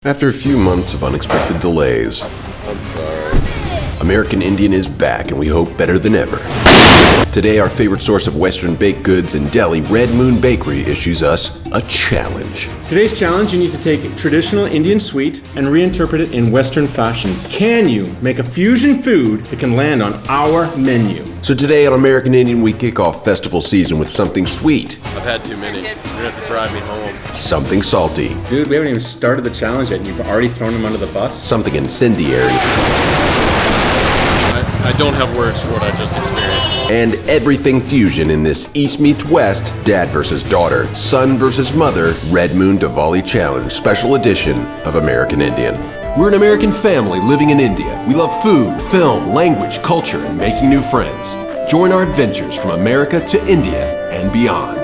After a few months of unexpected delays, I'm sorry. American Indian is back, and we hope better than ever. Today, our favorite source of Western baked goods in Delhi, Red Moon Bakery, issues us a challenge. Today's challenge, you need to take traditional Indian sweet and reinterpret it in Western fashion. Can you make a fusion food that can land on our menu? So today on American Indian, we kick off festival season with something sweet, I've had too many. You're gonna have to drive me home. something salty, Dude, we haven't even started the challenge yet and you've already thrown him under the bus? something incendiary, I don't have words for what I just experienced. and everything fusion in this East meets West, Dad versus Daughter, Son versus Mother, Red Moon Diwali Challenge, special edition of American Indian. We're an American family living in India. We love food, film, language, culture, and making new friends. Join our adventures from America to India and beyond.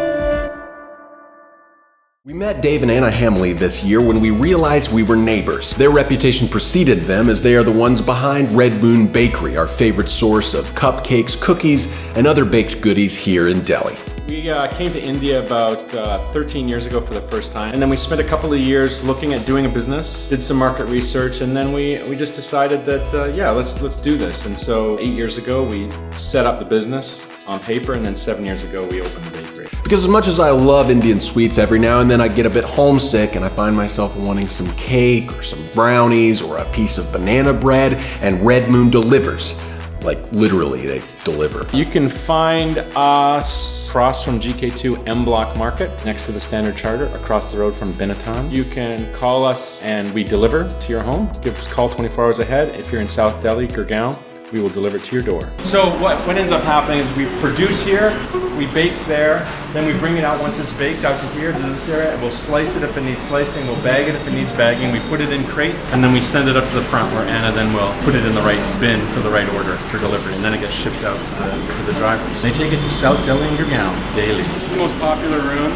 We met Dave and Anna Hamley this year when we realized we were neighbors. Their reputation preceded them as they are the ones behind Red Moon Bakery, our favorite source of cupcakes, cookies, and other baked goodies here in Delhi. We came to India about 13 years ago for the first time, and then we spent a couple of years looking at doing a business, did some market research, and then we just decided that let's do this. And so 8 years ago we set up the business on paper, and then 7 years ago we opened the bakery. Because as much as I love Indian sweets, every now and then I get a bit homesick and I find myself wanting some cake or some brownies or a piece of banana bread, and Red Moon delivers. Like literally, they deliver. You can find us across from GK2 M Block Market, next to the Standard Charter, across the road from Binatan. You can call us and we deliver to your home. Give us a call 24 hours ahead. If you're in South Delhi, Gurgaon, we will deliver to your door. So what ends up happening is we produce here, we bake there, then we bring it out once it's baked out to here, to this area, and we'll slice it if it needs slicing, we'll bag it if it needs bagging, we put it in crates, and then we send it up to the front where Anna then will put it in the right bin for the right order for delivery, and then it gets shipped out to the drivers. They take it to South Delhi and Gurgaon daily. This is the most popular room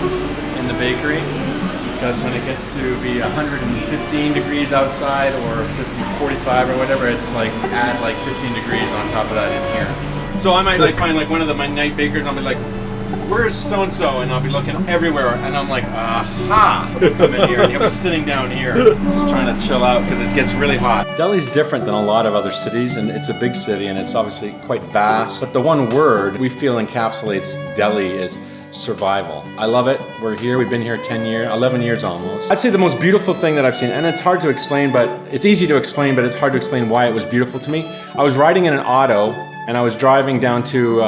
in the bakery, because when it gets to be 115 degrees outside or 45 or whatever, it's like add like 15 degrees on top of that in here. So I might like find like one of my night bakers, I'll be like, where's so-and-so? And I'll be looking everywhere and I'm like, aha! Come in here and he'll be sitting down here just trying to chill out because it gets really hot. Delhi's different than a lot of other cities, and it's a big city and it's obviously quite vast. But the one word we feel encapsulates Delhi is survival. I love it. We're here. We've been here 10 years, 11 years almost. I'd say the most beautiful thing that I've seen, and it's hard to explain, but it's easy to explain, but it's hard to explain why it was beautiful to me. I was riding in an auto and I was driving down to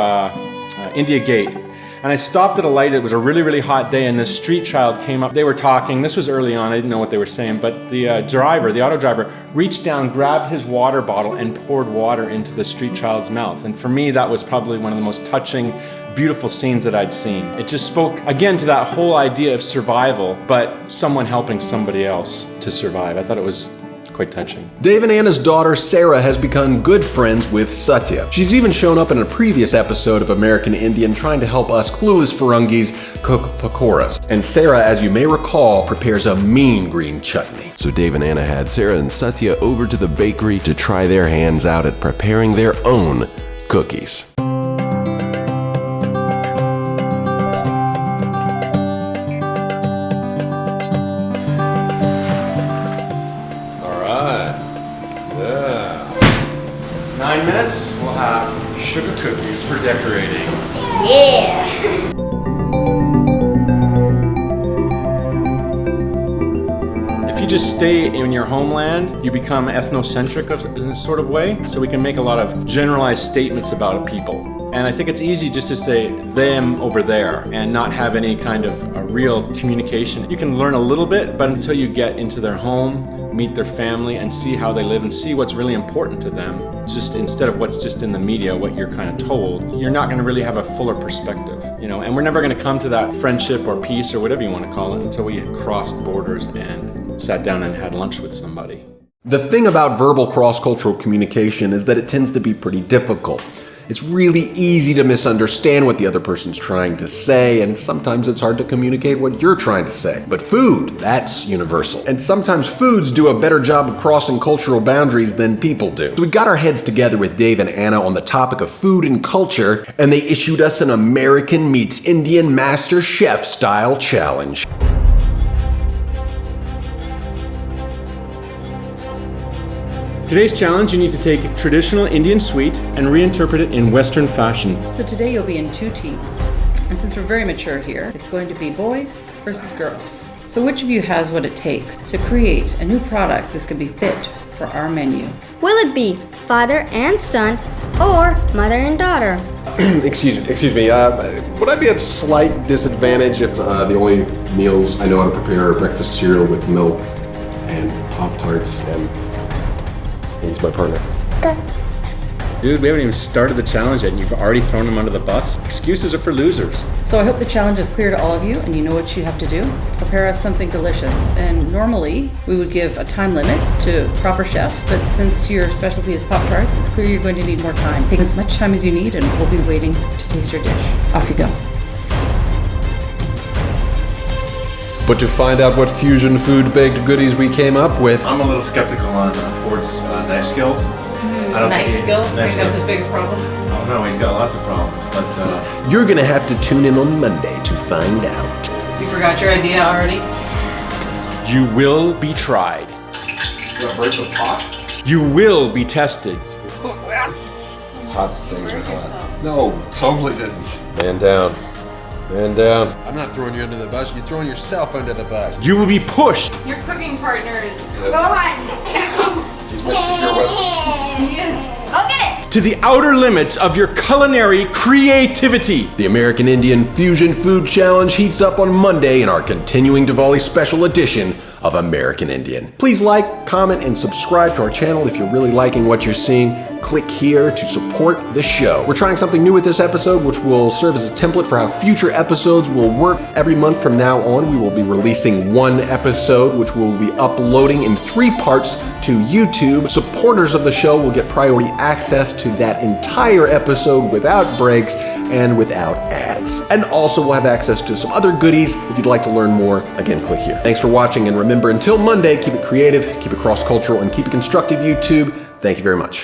India Gate. And I stopped at a light. It was a really, really hot day, and this street child came up. They were talking. This was early on. I didn't know what they were saying, but the auto driver, reached down, grabbed his water bottle, and poured water into the street child's mouth. And for me, that was probably one of the most touching, beautiful scenes that I'd seen. It just spoke, again, to that whole idea of survival, but someone helping somebody else to survive. I thought it was quite touching. Dave and Anna's daughter, Sarah, has become good friends with Satya. She's even shown up in a previous episode of American Indian trying to help us clueless Ferungis cook pakoras. And Sarah, as you may recall, prepares a mean green chutney. So Dave and Anna had Sarah and Satya over to the bakery to try their hands out at preparing their own cookies. Alright. Yeah. 9 minutes, we'll have sugar cookies for decorating. Yeah. If you just stay in your homeland, you become ethnocentric in a sort of way. So we can make a lot of generalized statements about a people. And I think it's easy just to say them over there and not have any kind of a real communication. You can learn a little bit, but until you get into their home, meet their family, and see how they live and see what's really important to them, just instead of what's just in the media, what you're kind of told, you're not going to really have a fuller perspective, and we're never going to come to that friendship or peace or whatever you want to call it until we had crossed borders and sat down and had lunch with somebody. The thing about verbal cross-cultural communication is that it tends to be pretty difficult. It's really easy to misunderstand what the other person's trying to say, and sometimes it's hard to communicate what you're trying to say. But food, that's universal. And sometimes foods do a better job of crossing cultural boundaries than people do. So we got our heads together with Dave and Anna on the topic of food and culture, and they issued us an American meets Indian Master Chef style challenge. Today's challenge, you need to take traditional Indian sweet and reinterpret it in Western fashion. So today you'll be in 2 teams. And since we're very mature here, it's going to be boys versus girls. So which of you has what it takes to create a new product that's going to be fit for our menu? Will it be father and son or mother and daughter? Excuse me, would I be at slight disadvantage if the only meals I know how to prepare are breakfast cereal with milk and Pop-Tarts and he's my partner? Dude, we haven't even started the challenge yet and you've already thrown him under the bus. Excuses are for losers. So I hope the challenge is clear to all of you and you know what you have to do. Prepare us something delicious. And normally we would give a time limit to proper chefs, but since your specialty is Pop-Tarts, it's clear you're going to need more time. Take as much time as you need and we'll be waiting to taste your dish. Off you go. But to find out what fusion food baked goodies we came up with, I'm a little skeptical on Ford's knife skills. I don't Knife think skills? I think that's his biggest problem. I don't know, he's got lots of problems. But you're gonna have to tune in on Monday to find out. You forgot your idea already? you will be tried. Break the pot? You will be tested. Hot things are hot. No, totally didn't. Man down. Man down. I'm not throwing you under the bus. You're throwing yourself under the bus. You will be pushed. Your cooking partner is. Go on. He's my secret weapon. He is. Go get it. To the outer limits of your culinary creativity. The American Indian Fusion Food Challenge heats up on Monday in our continuing Diwali special edition of American Indian. Please like, comment, and subscribe to our channel if you're really liking what you're seeing. Click here to support the show. We're trying something new with this episode, which will serve as a template for how future episodes will work. Every month from now on, we will be releasing one episode, which we'll be uploading in 3 parts to YouTube. Supporters of the show will get priority access to that entire episode without breaks and without ads. And also we'll have access to some other goodies if you'd like to learn more. Again, click here. Thanks for watching, and remember, until Monday, keep it creative, keep it cross-cultural, and keep it constructive, YouTube. Thank you very much.